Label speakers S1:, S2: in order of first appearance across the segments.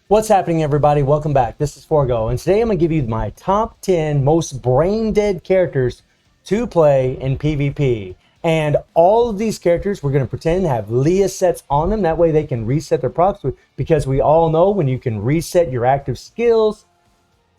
S1: What's happening, everybody? Welcome back. This is Forgo, and today I'm going to give you my top 10 most brain-dead characters to play in PvP. And all of these characters we're going to pretend have Leah sets on them. That way they can reset their procs, because we all know when you can reset your active skills,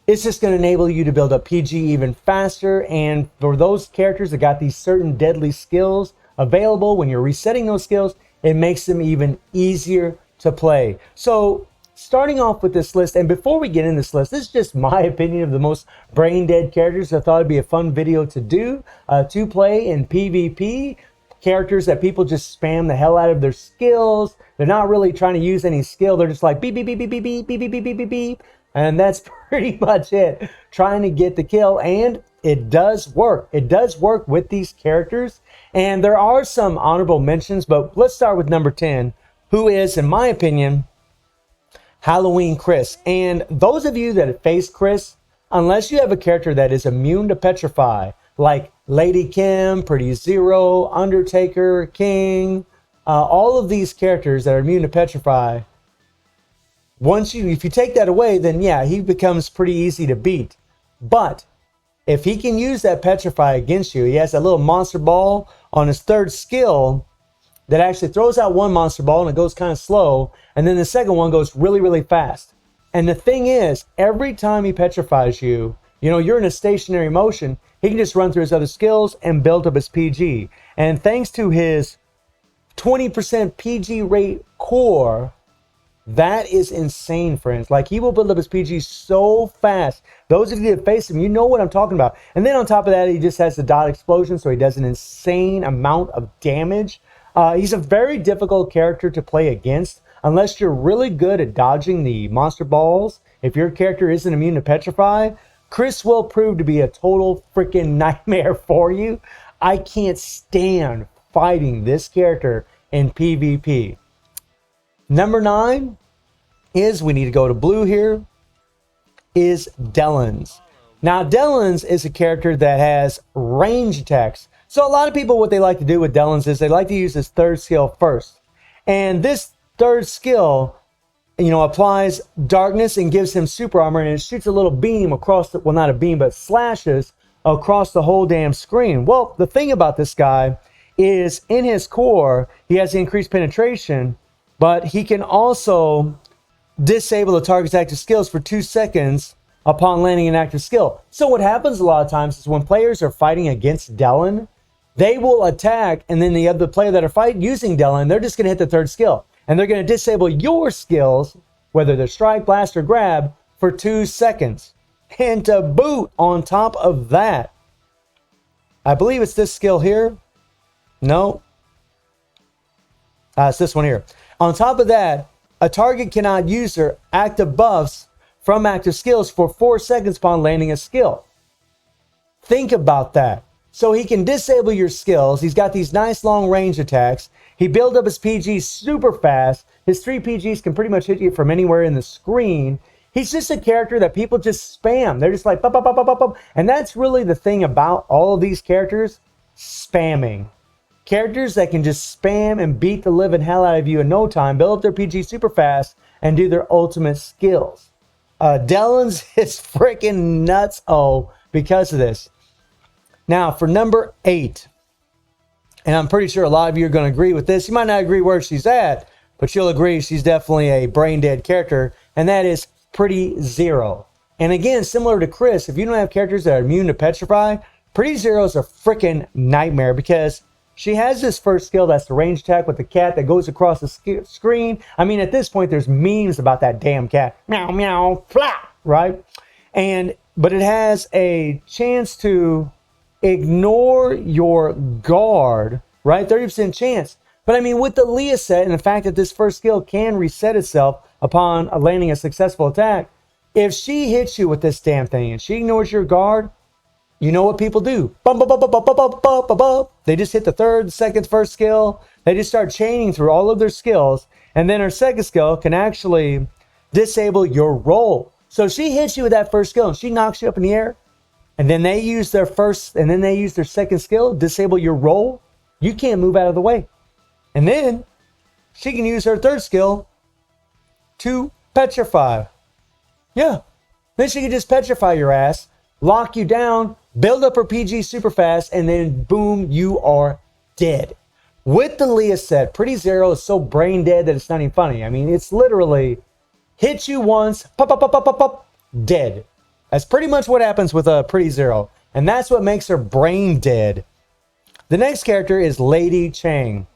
S1: it's just going to enable you to build up PG even faster. And for those characters that got these certain deadly skills available, when you're resetting those skills, it makes them even easier to play. So starting off with this list, and before we get in this list, this is just my opinion of the most brain dead characters. I thought it'd be a fun video to do, to play in PvP. Characters that people just spam the hell out of their skills. They're not really trying to use any skill. They're just like beep, beep, beep, beep, beep, beep, beep, beep, beep, beep, beep, beep. And that's pretty much it. Trying to get the kill, and it does work. It does work with these characters. And there are some honorable mentions, but let's start with number 10, who is, in my opinion, Halloween Chris. And those of you that have faced Chris, unless you have a character that is immune to petrify, like Lady Kim, Pretty Zero, Undertaker, King, all of these characters that are immune to petrify, if you take that away, then yeah, he becomes pretty easy to beat. But if he can use that petrify against you, he has a little monster ball on his third skill that actually throws out one monster ball and it goes kind of slow, and then the second one goes really, really fast. And the thing is, every time he petrifies you, you're in a stationary motion, he can just run through his other skills and build up his PG. And thanks to his 20% PG rate core, that is insane, friends. Like, he will build up his PG so fast. Those of you that face him, you know what I'm talking about. And then on top of that, he just has the dot explosion, so he does an insane amount of damage. He's a very difficult character to play against unless you're really good at dodging the monster balls. If your character isn't immune to petrify, Chris will prove to be a total freaking nightmare for you. I can't stand fighting this character in PvP. Number 9 is, we need to go to blue here, is Delans. Now, Delans is a character that has range attacks. So a lot of people, what they like to do with Delans is they like to use his third skill first. And this third skill, applies darkness and gives him super armor, and it shoots a little beam across well, not a beam, but slashes across the whole damn screen. Well, the thing about this guy is, in his core, he has increased penetration, but he can also disable the target's active skills for 2 seconds upon landing an active skill. So what happens a lot of times is when players are fighting against Delan, they will attack, and then the other player that are fighting using Delan, they're just going to hit the third skill. And they're going to disable your skills, whether they're strike, blast, or grab, for 2 seconds. And to boot, on top of that, I believe it's this skill here. No. It's this one here. On top of that, a target cannot use their active buffs from active skills for 4 seconds upon landing a skill. Think about that. So he can disable your skills. He's got these nice long range attacks. He builds up his PG super fast. His 3 PGs can pretty much hit you from anywhere in the screen. He's just a character that people just spam. They're just like, pop, pop, pop, pop, pop, pop. And that's really the thing about all of these characters, spamming. Characters that can just spam and beat the living hell out of you in no time, build up their PG super fast, and do their ultimate skills. Delans is freaking nuts because of this. Now, for number 8, and I'm pretty sure a lot of you are going to agree with this. You might not agree where she's at, but you'll agree she's definitely a brain-dead character, and that is Pretty Zero. And again, similar to Chris, if you don't have characters that are immune to petrify, Pretty Zero is a freaking nightmare, because she has this first skill that's the range attack with the cat that goes across the screen. I mean, at this point, there's memes about that damn cat. Meow, meow, flap, right? But it has a chance to ignore your guard, right? 30% chance. But I mean, with the Leah set and the fact that this first skill can reset itself upon landing a successful attack, if she hits you with this damn thing and she ignores your guard, you know what people do? Bum, bum, bum, bum, bum, bum, bum, bum, bum, bum. They just hit the third, second, first skill. They just start chaining through all of their skills. And then her second skill can actually disable your roll. So she hits you with that first skill and she knocks you up in the air. And then they use their second skill, disable your roll. You can't move out of the way. And then she can use her third skill to petrify. Yeah. Then she can just petrify your ass, lock you down, build up her PG super fast, and then boom, you are dead. With the Leah set, Pretty Zero is so brain dead that it's not even funny. I mean, it's literally hit you once, pop, pop, pop, pop, pop, pop, dead. That's pretty much what happens with a Pretty Zero. And that's what makes her brain dead. The next character is Lady Chang.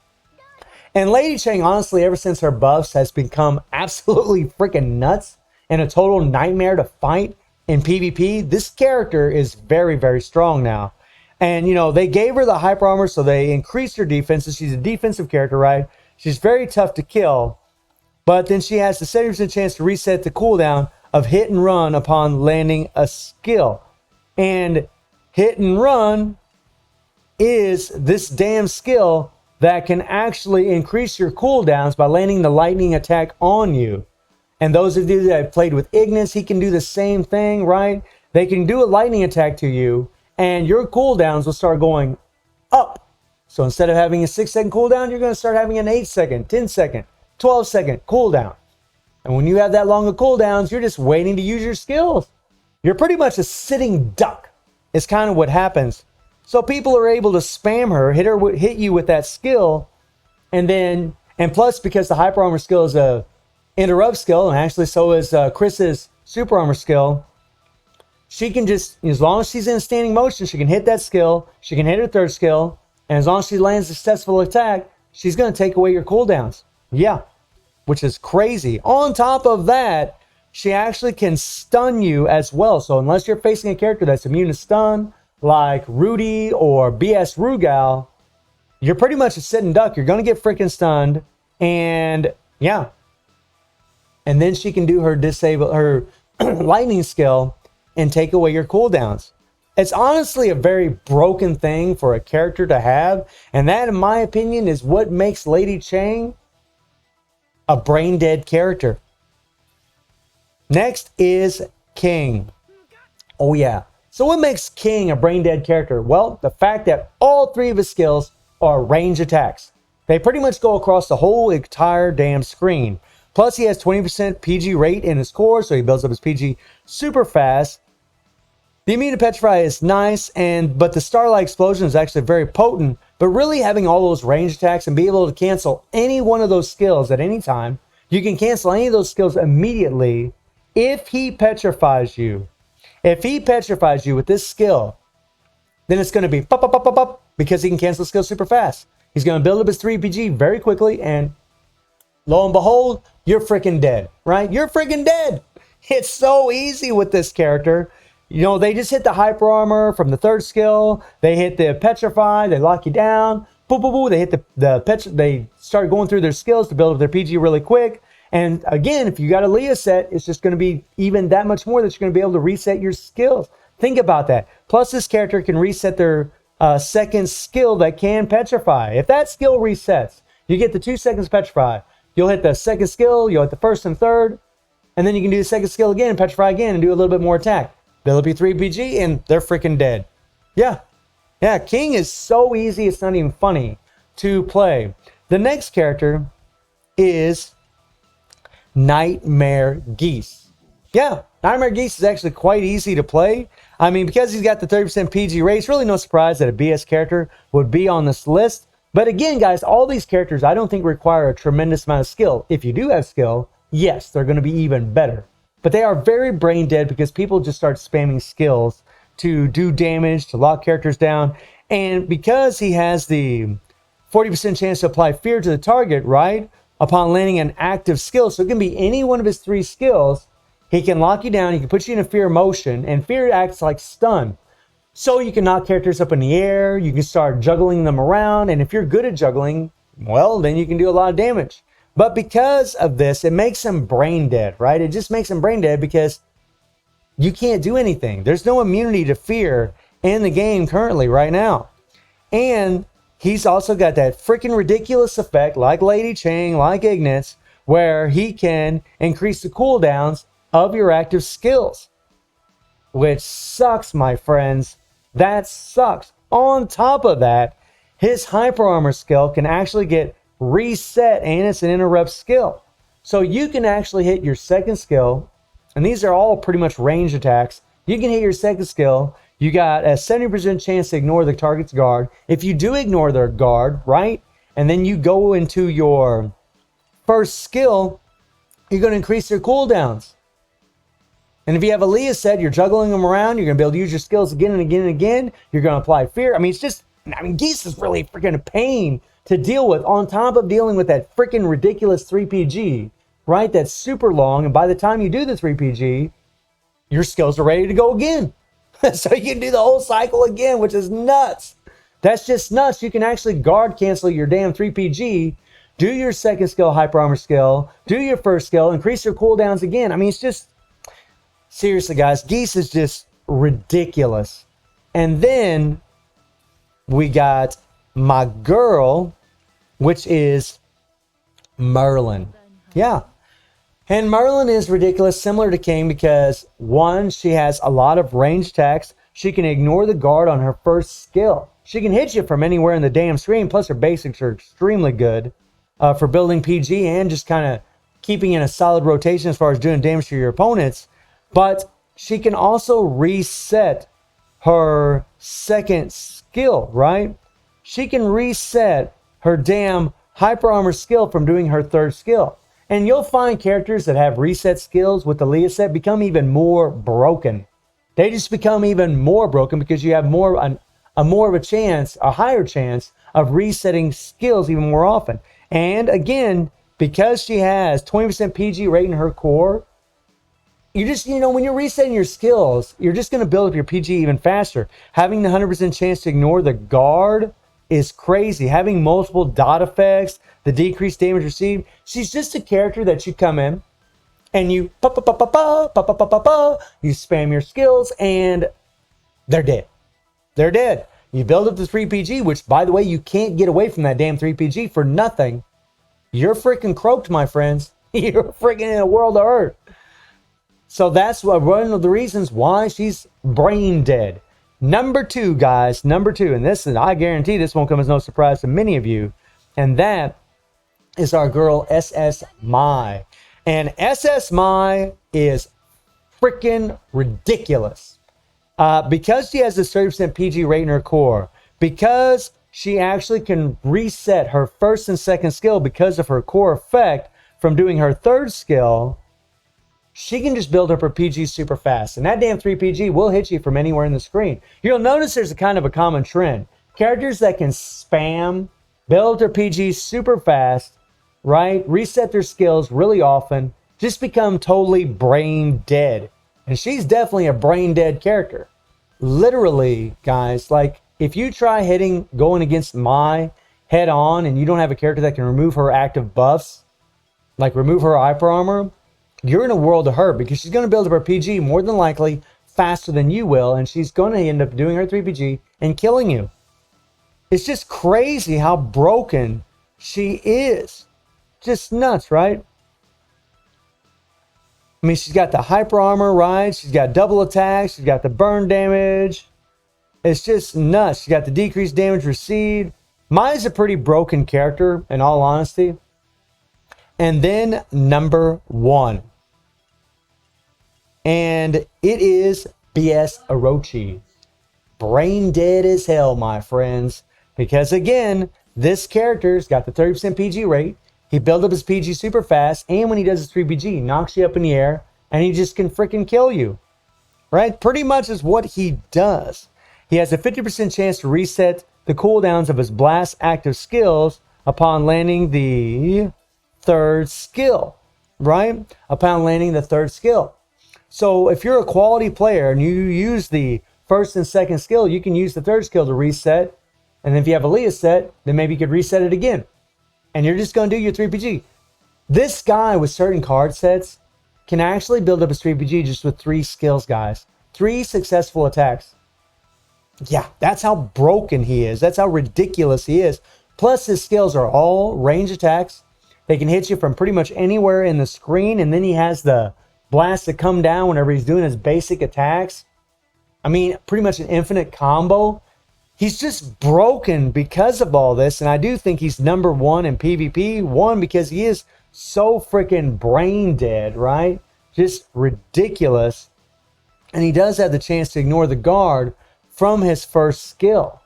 S1: And Lady Chang, honestly, ever since her buffs, has become absolutely freaking nuts and a total nightmare to fight in PvP. This character is very, very strong now. And, you know, they gave her the hyper armor, so they increased her defenses. She's a defensive character, right? She's very tough to kill. But then she has the 70% chance to reset the cooldown of hit and run upon landing a skill. And hit and run is this damn skill that can actually increase your cooldowns by landing the lightning attack on you. And those of you that have played with Ignis, he can do the same thing, right? They can do a lightning attack to you, and your cooldowns will start going up. So instead of having a 6-second cooldown, you're going to start having an 8-second, 10-second, 12-second cooldown. And when you have that long of cooldowns, you're just waiting to use your skills. You're pretty much a sitting duck. It's kind of what happens. So people are able to spam her, hit you with that skill, and plus because the hyper armor skill is a interrupt skill, and actually so is Chris's super armor skill. She can just, as long as she's in standing motion, she can hit that skill. She can hit her third skill. And as long as she lands a successful attack, she's going to take away your cooldowns. Yeah, which is crazy. On top of that, she actually can stun you as well. So unless you're facing a character that's immune to stun, like Rudy or BS Rugal, you're pretty much a sitting duck. You're going to get freaking stunned. And yeah. And then she can do her lightning skill and take away your cooldowns. It's honestly a very broken thing for a character to have, and that, in my opinion, is what makes Lady Chang a brain dead character. Next is King. Oh yeah. So what makes King a brain dead character? Well, the fact that all three of his skills are range attacks. They pretty much go across the whole entire damn screen. Plus, he has 20% PG rate in his core, so he builds up his PG super fast. The immune to petrify is nice, but the Starlight Explosion is actually very potent. But really having all those range attacks and be able to cancel any one of those skills at any time, you can cancel any of those skills immediately if he petrifies you. If he petrifies you with this skill, then it's going to be pop, pop, pop, pop, pop, because he can cancel skills super fast. He's going to build up his 3 PG very quickly, and lo and behold, you're freaking dead, right? You're freaking dead. It's so easy with this character. You know, they just hit the hyper armor from the third skill. They hit the petrify. They lock you down. Boom, boom, boom. They hit they start going through their skills to build up their PG really quick. And again, if you got a Leah set, it's just going to be even that much more that you're going to be able to reset your skills. Think about that. Plus, this character can reset their second skill that can petrify. If that skill resets, you get the 2 seconds petrify. You'll hit the second skill, you'll hit the first and third, and then you can do the second skill again, petrify again, and do a little bit more attack. Build up your 3 PG, and they're freaking dead. Yeah. Yeah, King is so easy, it's not even funny to play. The next character is Nightmare Geese. Yeah, Nightmare Geese is actually quite easy to play. I mean, because he's got the 30% PG rate, it's really no surprise that a BS character would be on this list. But again, guys, all these characters I don't think require a tremendous amount of skill. If you do have skill, yes, they're going to be even better. But they are very brain dead because people just start spamming skills to do damage, to lock characters down. And because he has the 40% chance to apply fear to the target, right, upon landing an active skill, so it can be any one of his 3 skills, he can lock you down, he can put you in a fear motion, and fear acts like stun. So you can knock characters up in the air, you can start juggling them around, and if you're good at juggling, well, then you can do a lot of damage. But because of this, it makes him brain dead, right? It just makes him brain dead because you can't do anything. There's no immunity to fear in the game currently right now. And he's also got that freaking ridiculous effect, like Lady Chang, like Ignis, where he can increase the cooldowns of your active skills. Which sucks, my friends. That sucks. On top of that, his hyper armor skill can actually get reset, and it's an interrupt skill. So you can actually hit your second skill, and these are all pretty much range attacks. You can hit your second skill. You got a 70% chance to ignore the target's guard. If you do ignore their guard, right, and then you go into your first skill, you're going to increase their cooldowns. And if you have a Leah set, you're juggling them around. You're going to be able to use your skills again and again and again. You're going to apply fear. I mean, it's just, Geese is really freaking a pain to deal with, on top of dealing with that freaking ridiculous 3PG, right? That's super long. And by the time you do the 3PG, your skills are ready to go again. So you can do the whole cycle again, which is nuts. That's just nuts. You can actually guard cancel your damn 3PG, do your second skill, hyper armor skill, do your first skill, increase your cooldowns again. I mean, it's just, seriously, guys, Geese is just ridiculous. And then we got my girl, which is Merlin. Yeah. And Merlin is ridiculous, similar to King, because one, she has a lot of range attacks. She can ignore the guard on her first skill. She can hit you from anywhere in the damn screen. Plus her basics are extremely good for building PG and just kind of keeping in a solid rotation as far as doing damage to your opponents. But she can also reset her second skill, right? She can reset her damn hyper armor skill from doing her third skill. And you'll find characters that have reset skills with the Leah set become even more broken. They just become even more broken because you have more of a chance, a higher chance of resetting skills even more often. And again, because she has 20% PG rate in her core, you just, when you're resetting your skills, you're just going to build up your PG even faster. Having the 100% chance to ignore the guard is crazy. Having multiple dot effects, the decreased damage received. She's just a character that you come in and you you spam your skills and they're dead. They're dead. You build up the 3PG, which, by the way, you can't get away from that damn 3PG for nothing. You're freaking croaked, my friends. You're freaking in a world of hurt. So that's one of the reasons why she's brain dead. Number two, guys, number two, and this is, I guarantee this won't come as no surprise to many of you, and that is our girl SS Mai. And SS Mai is freaking ridiculous. Because she has this 30% PG rate in her core, because she actually can reset her first and second skill because of her core effect from doing her third skill, she can just build up her PG super fast. And that damn 3PG will hit you from anywhere in the screen. You'll notice there's a kind of a common trend. Characters that can spam, build their PG super fast, right? Reset their skills really often, just become totally brain dead. And she's definitely a brain dead character. Literally, guys, like if you try going against Mai head on and you don't have a character that can remove her active buffs, like remove her hyper armor, you're in a world of hurt because she's going to build up her PG more than likely faster than you will, and she's going to end up doing her 3PG and killing you. It's just crazy how broken she is. Just nuts, right? I mean, she's got the hyper armor, right? She's got double attacks. She's got the burn damage. It's just nuts. She's got the decreased damage received. Mai's a pretty broken character, in all honesty. And then number one. And it is BS Orochi. Brain dead as hell, my friends. Because again, this character's got the 30% PG rate. He builds up his PG super fast. And when he does his 3PG, he knocks you up in the air. And he just can freaking kill you. Right? Pretty much is what he does. He has a 50% chance to reset the cooldowns of his blast active skills upon landing the third skill. Right? Upon landing the third skill. So if you're a quality player and you use the first and second skill, you can use the third skill to reset. And if you have a Leah set, then maybe you could reset it again. And you're just going to do your 3PG. This guy with certain card sets can actually build up his 3PG just with 3 skills, guys. 3 successful attacks. Yeah, that's how broken he is. That's how ridiculous he is. Plus, his skills are all range attacks. They can hit you from pretty much anywhere in the screen. And then he has the blast to come down whenever he's doing his basic attacks. I mean, pretty much an infinite combo. He's just broken because of all this. And I do think he's number one in PvP. One, because he is so freaking brain dead, right? Just ridiculous. And he does have the chance to ignore the guard from his first skill.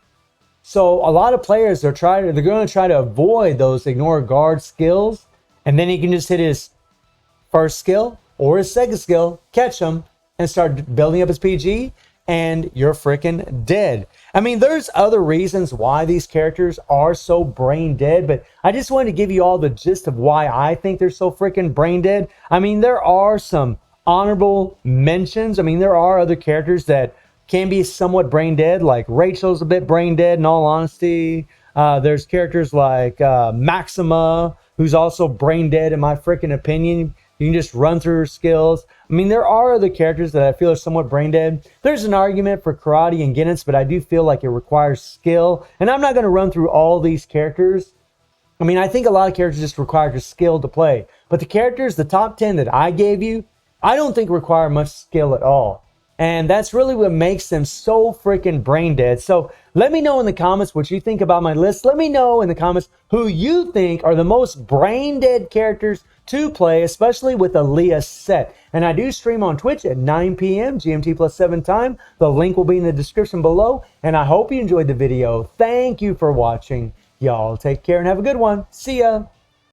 S1: So a lot of players they're going to try to avoid those ignore guard skills, and then he can just hit his first skill or his second skill, catch him, and start building up his PG, and you're freaking dead. I mean, there's other reasons why these characters are so brain dead, but I just wanted to give you all the gist of why I think they're so freaking brain dead. I mean, there are some honorable mentions. I mean, there are other characters that can be somewhat brain dead, like Rachel's a bit brain dead in all honesty. There's characters like Maxima, who's also brain dead in my freaking opinion. You can just run through her skills. I mean, there are other characters that I feel are somewhat brain dead. There's an argument for Karate and Guinness, but I do feel like it requires skill. And I'm not going to run through all these characters. I mean, I think a lot of characters just require just skill to play. But the characters, the top 10 that I gave you, I don't think require much skill at all. And that's really what makes them so freaking brain dead. So let me know in the comments what you think about my list. Let me know in the comments who you think are the most brain dead characters to play, especially with a Leah set. And I do stream on Twitch at 9 p.m. GMT plus 7 time. The link will be in the description below. And I hope you enjoyed the video. Thank you for watching. Y'all take care and have a good one. See ya.